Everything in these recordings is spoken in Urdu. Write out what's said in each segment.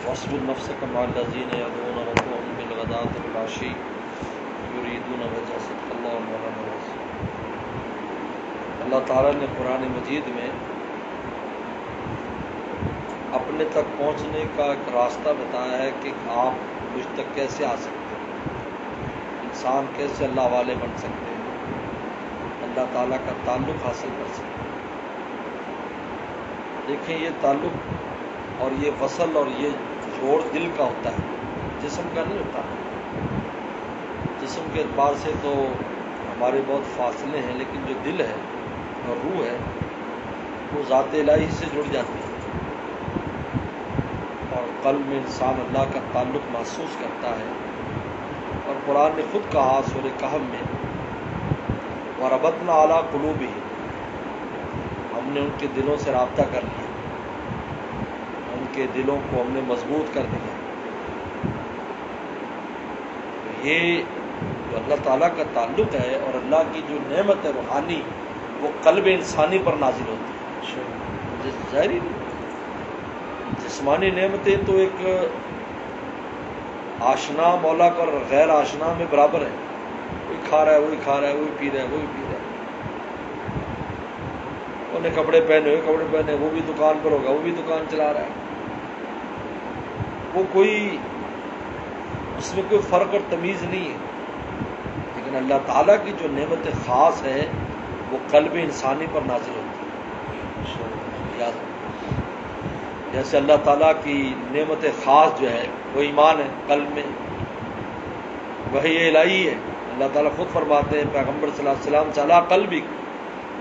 واصبر نفسك مع الذين يدعون ربهم بالغداة والعشي يريدون وجهه صدق اللہ مولانا العظیم۔ اللہ تعالیٰ نے قرآن مجید میں اپنے تک پہنچنے کا ایک راستہ بتایا ہے کہ آپ مجھ تک کیسے آ سکتے ہیں، انسان کیسے اللہ والے بن سکتے ہیں، اللہ تعالیٰ کا تعلق حاصل کر سکتے ہیں۔ دیکھیں یہ تعلق اور یہ وصل اور یہ جوڑ دل کا ہوتا ہے، جسم کا نہیں ہوتا۔ جسم کے اعتبار سے تو ہمارے بہت فاصلے ہیں، لیکن جو دل ہے اور روح ہے وہ ذات الہی سے جڑ جاتی ہے، اور قلب میں انسان اللہ کا تعلق محسوس کرتا ہے۔ اور قرآن نے خود کہا سورہ کہف میں وَرَبَطْنَا عَلَىٰ قُلُوبِهِمْ، ہم نے ان کے دلوں سے رابطہ کر لیا، ان کے دلوں کو ہم نے مضبوط کر دیا۔ یہ جو اللہ تعالیٰ کا تعلق ہے اور اللہ کی جو نعمت ہے روحانی، وہ قلب انسانی پر نازل ہوتی ہے۔ ظاہری جسمانی نعمتیں تو ایک آشنا مولا کا اور غیر آشنا میں برابر ہے، وہی کھا رہا ہے، وہی کھا رہا ہے، وہی پی رہا ہے، وہی پی رہا ہے۔ انہوں نے کپڑے پہنے ہوئے کپڑے پہنے، وہ بھی دکان پر ہوگا، وہ بھی دکان چلا رہا ہے۔ وہ کوئی اس میں کوئی فرق اور تمیز نہیں ہے، لیکن اللہ تعالیٰ کی جو نعمت خاص ہے وہ قلب انسانی پر نازل ہوتی ہے۔ جیسے اللہ تعالیٰ کی نعمت خاص جو ہے وہ ایمان ہے، قلب میں وحی الہی ہے۔ اللہ تعالیٰ خود فرماتے ہیں پیغمبر صلی اللہ علیہ وسلم چلا قلبک،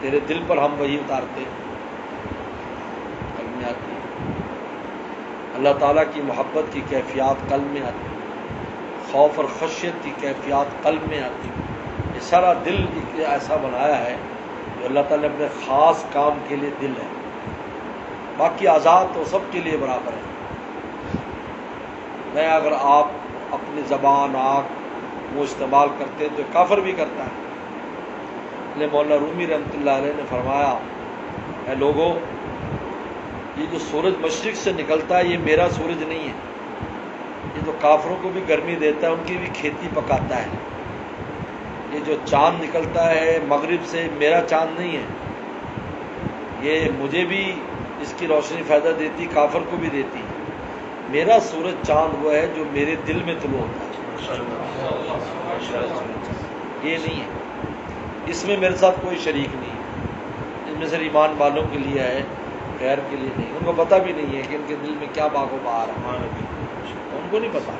تیرے دل پر ہم وحی اتارتے ہیں، قلب میں آتی ہے۔ اللہ تعالیٰ کی محبت کی کیفیات قلب میں آتی ہے، خوف اور خشیت کی کیفیات قلب میں آتی ہے۔ یہ سارا دل ایسا بنایا ہے جو اللہ تعالیٰ نے اپنے خاص کام کے لیے دل ہے، باقی اعضاء تو سب کے لیے برابر ہے۔ میں اگر آپ اپنی زبان آنکھ وہ استعمال کرتے تو کافر بھی کرتا ہے۔ نے مولانا رومی رحمۃ اللہ علیہ نے فرمایا، اے لوگوں، یہ جو سورج مشرق سے نکلتا ہے یہ میرا سورج نہیں ہے، یہ تو کافروں کو بھی گرمی دیتا ہے، ان کی بھی کھیتی پکاتا ہے۔ یہ جو چاند نکلتا ہے مغرب سے میرا چاند نہیں ہے، یہ مجھے بھی اس کی روشنی فائدہ دیتی، کافر کو بھی دیتی۔ میرا سورج چاند وہ ہے جو میرے دل میں طلوع ہوتا ہے، یہ نہیں ہے، اس میں میرے ساتھ کوئی شریک نہیں ہے۔ اس میں صرف ایمان والوں کے لیے ہے، غیر کے لیے نہیں۔ ان کو پتہ بھی نہیں ہے کہ ان کے دل میں کیا باغ و بہار ہے، ان کو نہیں پتہ۔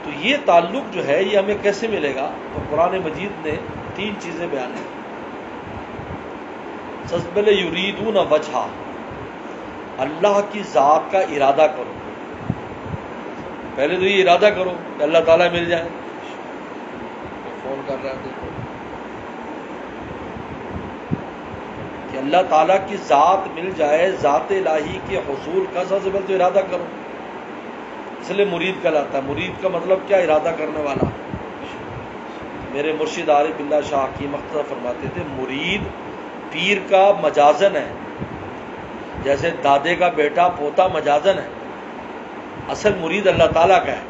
تو یہ تعلق جو ہے یہ ہمیں کیسے ملے گا؟ تو قرآن مجید نے 3 چیزیں بیان ہیں۔ سب سے پہلے یریدون وجہا، اللہ کی ذات کا ارادہ کرو۔ پہلے تو یہ ارادہ کرو کہ اللہ تعالیٰ مل جائے۔ فون کر رہا ہے دیکھو کہ اللہ تعالیٰ کی ذات مل جائے، ذات الہی کے حصول کا سب سے پہلے تو ارادہ کرو۔ اس لیے مرید کہلاتا ہے۔ مرید کا مطلب کیا؟ ارادہ کرنے والا۔ میرے مرشد عارف باللہ شاہ حکیم مختصر فرماتے تھے مرید پیر کا مجازن ہے، جیسے دادے کا بیٹا پوتا مجازن ہے، اصل مرید اللہ تعالیٰ کا ہے،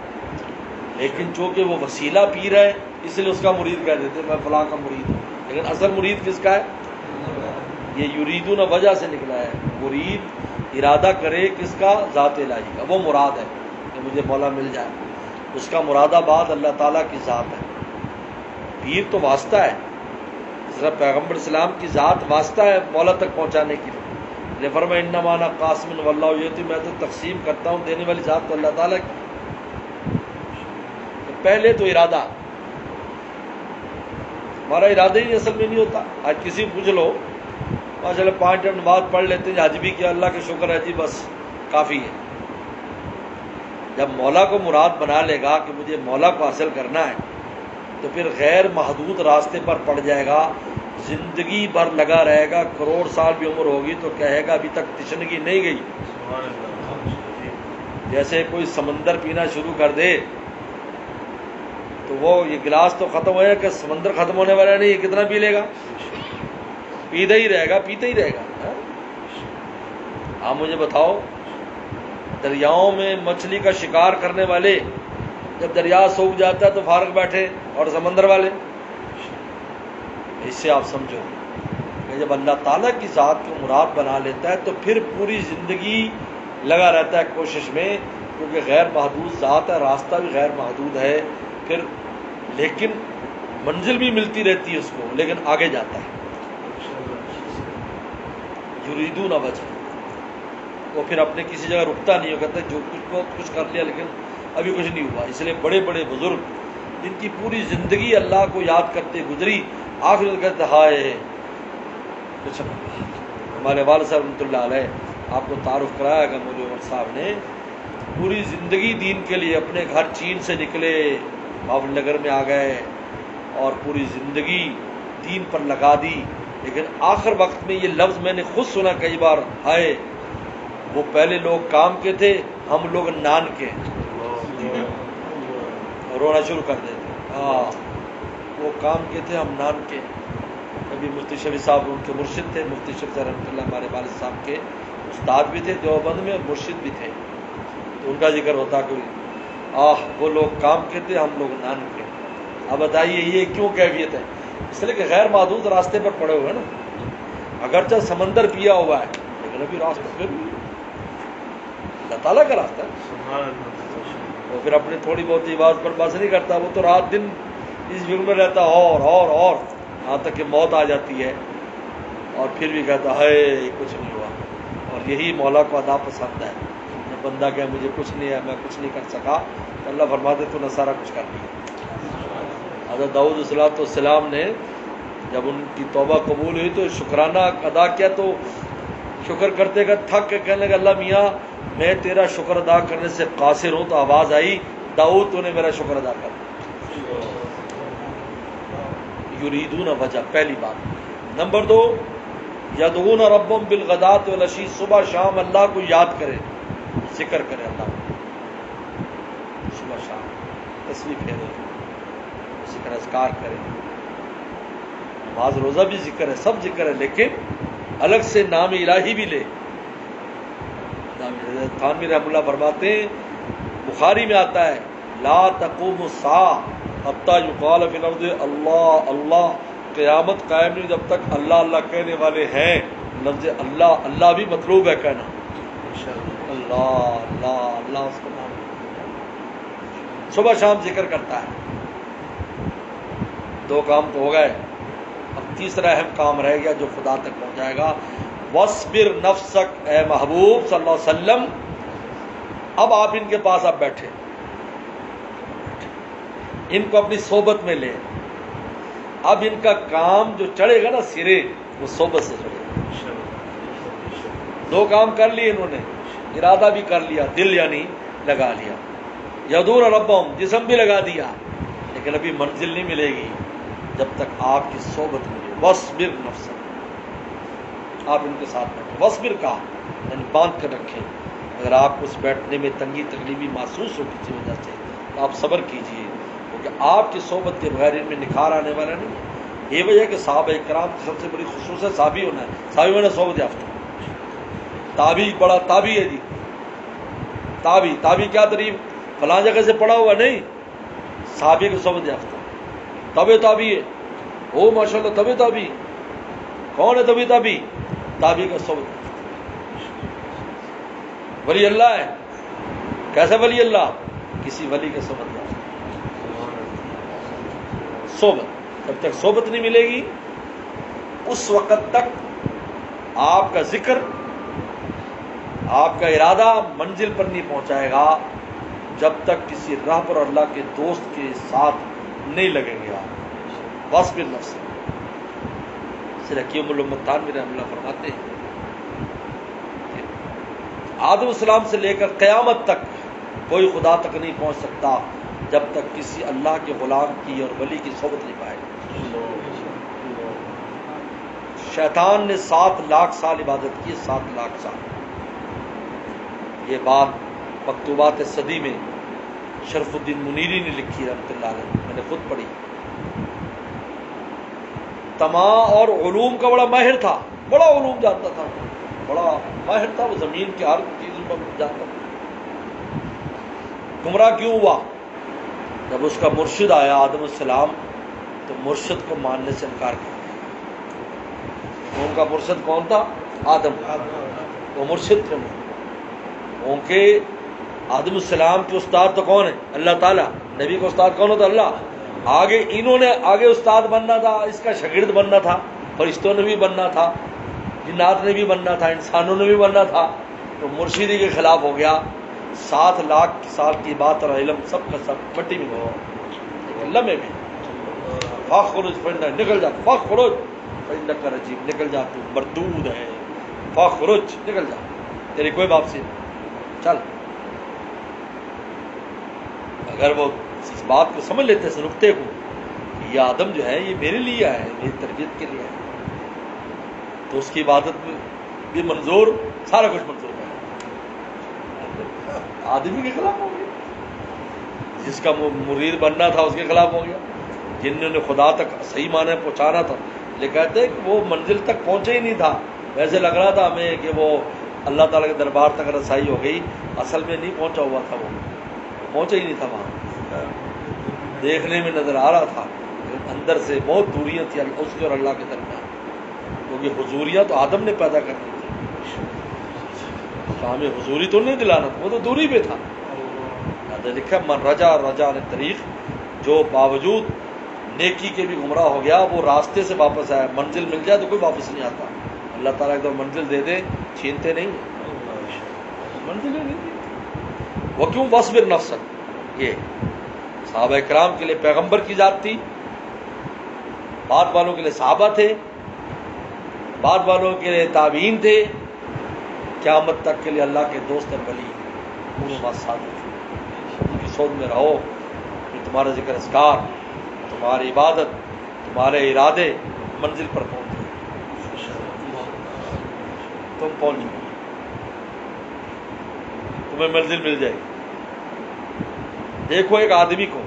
لیکن چونکہ وہ وسیلہ پیر ہے اس لیے اس کا مرید کہہ دیتے ہیں، میں فلاں کا مرید ہوں، لیکن اصل مرید کس کا ہے؟ یہ یریدون وجہ سے نکلا ہے۔ مرید ارادہ کرے کس کا؟ ذات الہی کا، وہ مراد ہے کہ مجھے مولا مل جائے، اس کا مراد آباد اللہ تعالیٰ کی ذات ہے۔ پیر تو واسطہ ہے، اس طرح پیغمبر اسلام کی ذات واسطہ ہے مولا تک پہنچانے کی۔ فرمایا انما انا قاسم واللہ یؤتی، میں تو تقسیم کرتا ہوں، دینے والی ذات تو اللہ تعالیٰ کی۔ تو پہلے تو ارادہ، ہمارا ارادہ ہی اصل میں نہیں ہوتا۔ آج کسی پوچھ لو، ماشاء اللہ 5 ٹائم نماز پڑھ لیتے ہیں، حج بھی کیا، اللہ کا شکر ہے جی، بس کافی ہے۔ جب مولا کو مراد بنا لے گا کہ مجھے مولا کو حاصل کرنا ہے، تو پھر غیر محدود راستے پر پڑ جائے گا، زندگی بھر لگا رہے گا، کروڑ سال بھی عمر ہوگی تو کہے گا ابھی تک تشنگی نہیں گئی۔ جیسے کوئی سمندر پینا شروع کر دے تو وہ یہ گلاس تو ختم ہو جائے کہ سمندر ختم ہونے والا نہیں، یہ کتنا پی لے گا؟ پیتا ہی رہے گا، پیتا ہی رہے گا۔ آپ مجھے بتاؤ دریاؤں میں مچھلی کا شکار کرنے والے جب دریا سوکھ جاتا ہے تو فارغ بیٹھے، اور سمندر والے، اس سے آپ سمجھو کہ جب اللہ تعالیٰ کی ذات کو مراد بنا لیتا ہے تو پھر پوری زندگی لگا رہتا ہے کوشش میں، کیونکہ غیر محدود ذات ہے، راستہ بھی غیر محدود ہے، پھر لیکن منزل بھی ملتی رہتی ہے اس کو، لیکن آگے جاتا ہے۔ یریدون وجہ، وہ پھر اپنے کسی جگہ رکتا نہیں ہو، کہتا ہے جو کچھ بہت کچھ کر لیا لیکن ابھی کچھ نہیں ہوا۔ اس لیے بڑے بڑے بزرگ جن کی پوری زندگی اللہ کو یاد کرتے گزری، آخر میں کہتے ہائے کچھ نہیں۔ ہمارے والد صاحب رحمۃ اللہ علیہ، آپ کو تعارف کرایا گا مولوی عمر صاحب نے، پوری زندگی دین کے لیے اپنے گھر چین سے نکلے، بابل نگر میں آ گئے اور پوری زندگی دین پر لگا دی، لیکن آخر وقت میں یہ لفظ میں نے خود سنا کئی بار، ہائے وہ پہلے لوگ کام کے تھے، ہم لوگ نان کے، رونا شروع کر دیتے، ہاں وہ کام کے تھے، ہم نان کے۔ ابھی مفتی شفیع صاحب ان کے مرشد تھے، مفتی شفیع رحمۃ اللہ ہمارے والد صاحب کے استاد بھی تھے دیوبند میں، اور مرشد بھی تھے، تو ان کا ذکر ہوتا کوئی، وہ لوگ کام کے تھے، ہم لوگ نان کے۔ اب بتائیے یہ کیوں کیفیت ہے؟ اس لیے کہ غیر محدود راستے پر پڑے ہوئے ہیں نا، اگرچہ سمندر پیا ہوا ہے لیکن ابھی راستہ پھر بھی اللہ تعالیٰ کا راستہ ہے۔ وہ پھر اپنی تھوڑی بہت عبادت پر بس نہیں کرتا، وہ تو رات دن اس فکر میں رہتا اور یہاں تک کہ موت آ جاتی ہے، اور پھر بھی کہتا ہے کچھ نہیں ہوا۔ اور یہی مولا کو ادا پسند ہے، جب بندہ کہ مجھے کچھ نہیں ہے، میں کچھ نہیں کر سکا، تو اللہ فرماتے تو نے سارا کچھ کر لیا۔ حضرت داؤد علیہ السلام نے جب ان کی توبہ قبول ہوئی تو شکرانہ ادا کیا، تو شکر کرتے کا تھک کے کہنے لگا اللہ میاں میں تیرا شکر ادا کرنے سے قاصر ہوں، تو آواز آئی داؤد تو نے میرا شکر ادا کر دیا۔ یریدون وجہ، پہلی بات۔ نمبر 2، یدعون ربهم بالغداۃ والعشی، صبح شام اللہ کو یاد کرے، ذکر کرے اللہ کو، صبح شام تسبیح پھیرے، ذکر اذکار کرے، نماز روزہ بھی ذکر ہے، سب ذکر ہے، لیکن الگ سے نام الہی بھی لے۔ تھانوی رحمۃ اللہ فرماتے ہیں، بخاری میں آتا ہے لا تقوم الساعہ حتی یقال فی الارض اللہ اللہ، قیامت قائم نہیں جب تک اللہ اللہ کہنے والے ہیں۔ لفظ اللہ اللہ بھی مطلوب ہے کہنا، اللہ اللہ اللہ اس کا نام صبح شام ذکر کرتا ہے۔ 2 کام تو ہو گئے، اب تیسرا اہم کام رہ گیا جو خدا تک پہنچائے گا۔ وَاصْبِرْ نَفْسَكَ، اے محبوب صلی اللہ علیہ وسلم، اب آپ ان کے پاس اب بیٹھے، ان کو اپنی صحبت میں لے۔ اب ان کا کام جو چڑھے گا نا سرے، وہ صحبت سے چڑھے گا۔ 2 کام کر لیے انہوں نے، ارادہ بھی کر لیا، دل یعنی لگا لیا، یدعون ربہم جسم بھی لگا دیا، لیکن ابھی منزل نہیں ملے گی جب تک آپ کی صحبت ملے۔ وَاصْبِرْ نَفْسَكَ، آپ ان کے ساتھ بیٹھے، وَاصْبِرْ کا یعنی باندھ کر رکھیں۔ اگر آپ کو اس بیٹھنے میں تنگی تکلیفی محسوس ہو کسی وجہ سے تو آپ صبر کیجئے، کیونکہ آپ کی صحبت کے بغیر ان میں نکھار آنے والا نہیں ہے۔ یہ وجہ کہ صحابہ کرام کی سب سے بڑی خصوصیت صحابی ہونا ہے، صحابی ہونا صحبت یافتہ۔ تابعی بڑا تابعی ہے جی، تابعی کیا تعریف فلاں جگہ سے پڑھا ہوا نہیں، صحابی کو صحبت یافتہ، تابعی ہے، او ماشاءاللہ تابعی، کون ہے تابعی کا صحبت۔ ولی اللہ ہے، کیسے ولی اللہ؟ کسی ولی کے صحبت یافتہ۔ صحبت، جب تک صحبت نہیں ملے گی اس وقت تک آپ کا ذکر، آپ کا ارادہ منزل پر نہیں پہنچائے گا، جب تک کسی راہ پر اللہ کے دوست کے ساتھ نہیں لگیں گے آپ۔ وَاصْبِرْ نَفْسَكَ، سر حکیم الامت تھانوی رحمۃ اللہ فرماتے ہیں کہ آدم السلام سے لے کر قیامت تک کوئی خدا تک نہیں پہنچ سکتا جب تک کسی اللہ کے غلام کی اور ولی کی صحبت نہیں پائے گا۔ شیطان نے 7 لاکھ سال عبادت کی، 7 لاکھ سال۔ یہ بات مکتوبات صدی میں شرف الدین منیری نے لکھی رحمۃ اللہ علیہ، میں نے خود پڑھی۔ تمام اور علوم کا بڑا ماہر تھا، بڑا علوم جانتا تھا، بڑا ماہر تھا، وہ زمین کے ہر چیز پر جانتا تھا، گمراہ کیوں ہوا؟ جب اس کا مرشد آیا آدم السلام تو مرشد کو ماننے سے انکار کر دیا۔ ان کا مرشد کون تھا؟ آدم، وہ مرشد تھے کیونکہ آدم السلام کے استاد تو کون ہے؟ اللہ تعالیٰ۔ نبی کا استاد کون ہوتا؟ اللہ۔ آگے انہوں نے آگے استاد بننا تھا، اس کا شاگرد بننا تھا، فرشتوں نے بھی بننا تھا، جنات نے بھی بننا تھا، انسانوں نے بھی بننا تھا، تو مرشدی کے خلاف ہو گیا۔ 7 لاکھ سال کی بات اور علم سب کا سب مٹی میں ہو، لمحے میں فاخرج فإنک، نکل جا، فاخرج فإنک رجیم، نکل جا، تو مردود ہے، فاخرج، نکل جا، تیری کوئی واپسی نہیں، چل۔ اگر وہ اس بات کو سمجھ لیتے اس نقطے کو کہ یہ آدم جو ہے یہ میرے لیے ہے، میری تربیت کے لیے ہے، تو اس کی عبادت میں بھی منظور، سارا کچھ منظور ہے۔ آدمی کے خلاف ہو گیا، جس کا مرید بننا تھا اس کے خلاف ہو گیا، جنہوں نے خدا تک صحیح معنی پہنچانا تھا، لیکن کہتے ہیں کہ وہ منزل تک پہنچے ہی نہیں تھا، ویسے لگ رہا تھا ہمیں کہ وہ اللہ تعالیٰ کے دربار تک رسائی ہو گئی، اصل میں نہیں پہنچا ہوا تھا، وہ پہنچا ہی نہیں تھا وہاں، دیکھنے میں نظر آ رہا تھا لیکن اندر سے بہت دوریاں تھیں اس کے اور اللہ کے درمیان، کیونکہ حضوریاں تو آدم نے پیدا کرنی تھی، ہمیں حضوری تو نہیں دلانا تھا، وہ تو دوری پہ تھا۔ لکھا من رجا رجا نے طریق، جو باوجود نیکی کے بھی گمراہ ہو گیا وہ راستے سے واپس آیا، منزل مل جائے تو کوئی واپس نہیں آتا، اللہ تعالیٰ ایک دم منزل دے دے چھینتے نہیں، منزل نہیں دی۔ وہ کیوں؟ وصبر نفسک، یہ صحابہ کرام کے لیے پیغمبر کی ذات تھی، بعد والوں کے لیے صحابہ تھے، بعد والوں کے لیے تابعین تھے، قیامت تک کے لیے اللہ کے دوست اور ولی، انہوں بات ساتھ ان کی سوچ میں رہو کہ تمہارا ذکر اذکار، تمہاری عبادت، تمہارے ارادے منزل پر پہنچے، تم پہنچ جاؤ، تمہیں منزل مل جائے گی۔ دیکھو ایک آدمی کو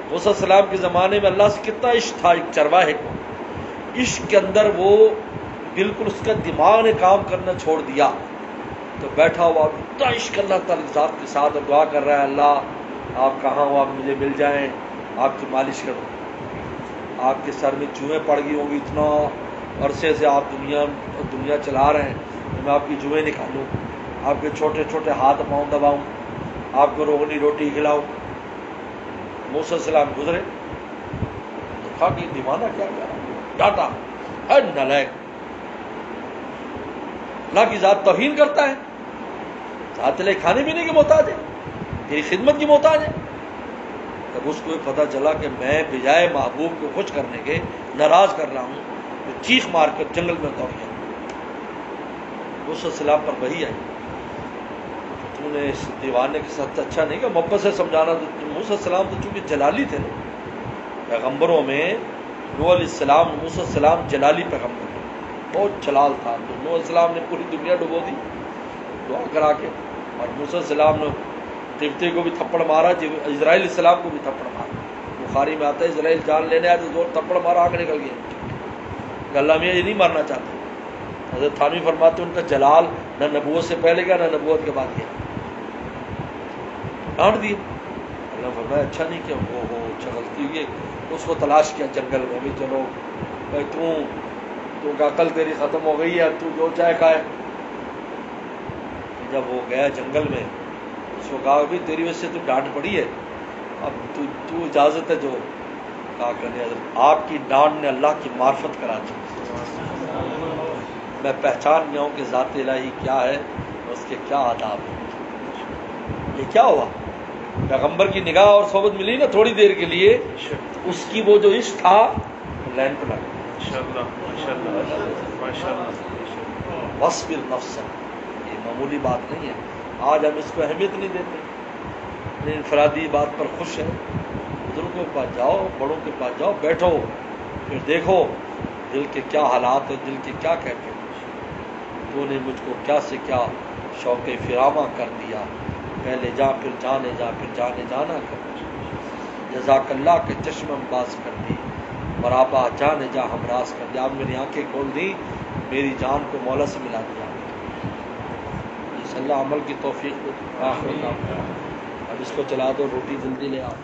موسیٰ السلام کے زمانے میں اللہ سے کتنا عشق تھا، ایک چرواہے کو، عشق کے اندر وہ بالکل اس کا دماغ نے کام کرنا چھوڑ دیا، تو بیٹھا ہوا اتنا عشق اللہ تعالی ذات کے ساتھ اور دعا کر رہا ہے، اللہ آپ کہاں ہو، آپ مجھے مل جائیں، آپ کی مالش کرو، آپ کے سر میں جوئیں پڑ گئی ہوں گی، اتنا عرصے سے آپ دنیا چلا رہے ہیں، تو میں آپ کی جوئیں نکالوں، آپ کے چھوٹے چھوٹے ہاتھ پاؤں دباؤں، آپ کو روغنی روٹی کھلاؤں۔ موسیٰ السلام گزرے، دیکھا کہ دیوانہ کیا ڈاٹا ہے، نالائق، اللہ کی ذات توہین کرتا ہے، ذات الہی کھانے پینے کی محتاج ہے، تیری خدمت کی محتاج ہے۔ جب اس کو پتہ چلا کہ میں بجائے محبوب کو خوش کرنے کے ناراض کر رہا ہوں، تو چیخ مار کر جنگل میں دوڑ گیا۔ موسیٰ السلام پر وحی آئی، تو نے اس دیوانے کے ساتھ اچھا نہیں کہ محبت سے سمجھانا۔ موسیٰ السلام تو چونکہ جلالی تھے نا، پیغمبروں میں نوح علیہ السلام، موسیٰ السلام جلالی پیغمبر تھے، بہت جلال تھا، تو نوح علیہ السلام نے پوری دنیا ڈبو دی دعا کرا کے، اور موسیٰ السلام نے قبطی کو بھی تھپڑ مارا، اسرائیل السلام کو بھی تھپڑ مارا، بخاری میں آتا ہے اسرائیل جان لینے آئے تو زور تھپڑ مارا، آنکھ نکل گئی، کہ اللہ میں یہ نہیں مارنا چاہتا۔ حضرت تھانوی فرماتے ان کا جلال نہ نبوت سے پہلے گیا نہ نبوت کے بعد گیا، ڈانٹ دی۔ اللہ فرمایا اچھا نہیں کیا، وہ اچھا غلطی ہوئی، اس کو تلاش کیا جنگل میں، بھی چلو بھائی تو کہ عقل تیری ختم ہو گئی ہے، تو جو چاہے کھائے۔ جب وہ گیا جنگل میں، اس کو کہا بھی تیری وجہ سے تو ڈانٹ پڑی ہے، اب تو اجازت ہے جو کہا کرنے، حضرت آپ کی ڈانٹ نے اللہ کی معرفت کرا دی، میں پہچان گیا ہوں کہ ذات الہی کیا ہے اور اس کے کیا آداب ہیں۔ یہ کیا ہوا؟ پیغمبر کی نگاہ اور صحبت ملی نا تھوڑی دیر کے لیے، اس کی وہ جو عشق تھا لائن پہ لگ گیا۔ وصبر نفسک، یہ معمولی بات نہیں ہے، آج ہم اس کو اہمیت نہیں دیتے، انفرادی بات پر خوش ہیں۔ بزرگوں کے پاس جاؤ، بڑوں کے پاس جاؤ، بیٹھو، پھر دیکھو دل کے کیا حالات ہیں، دل کے کیا کہتے ہیں، تو نے مجھ کو کیا سے کیا شوق فرامہ کر دیا، پہلے جا پھر جانے جا پھر جانے جانا کر، جزاک اللہ کے چشم باز کر دی، برابا جانے جا ہمراز کر دیا، آپ میری آنکھیں کھول دی، میری جان کو مولا سے ملا دیا۔ صلی اللہ عمل کی توفیق دے۔ اب اس کو چلا دو، روٹی جلدی لے آؤ۔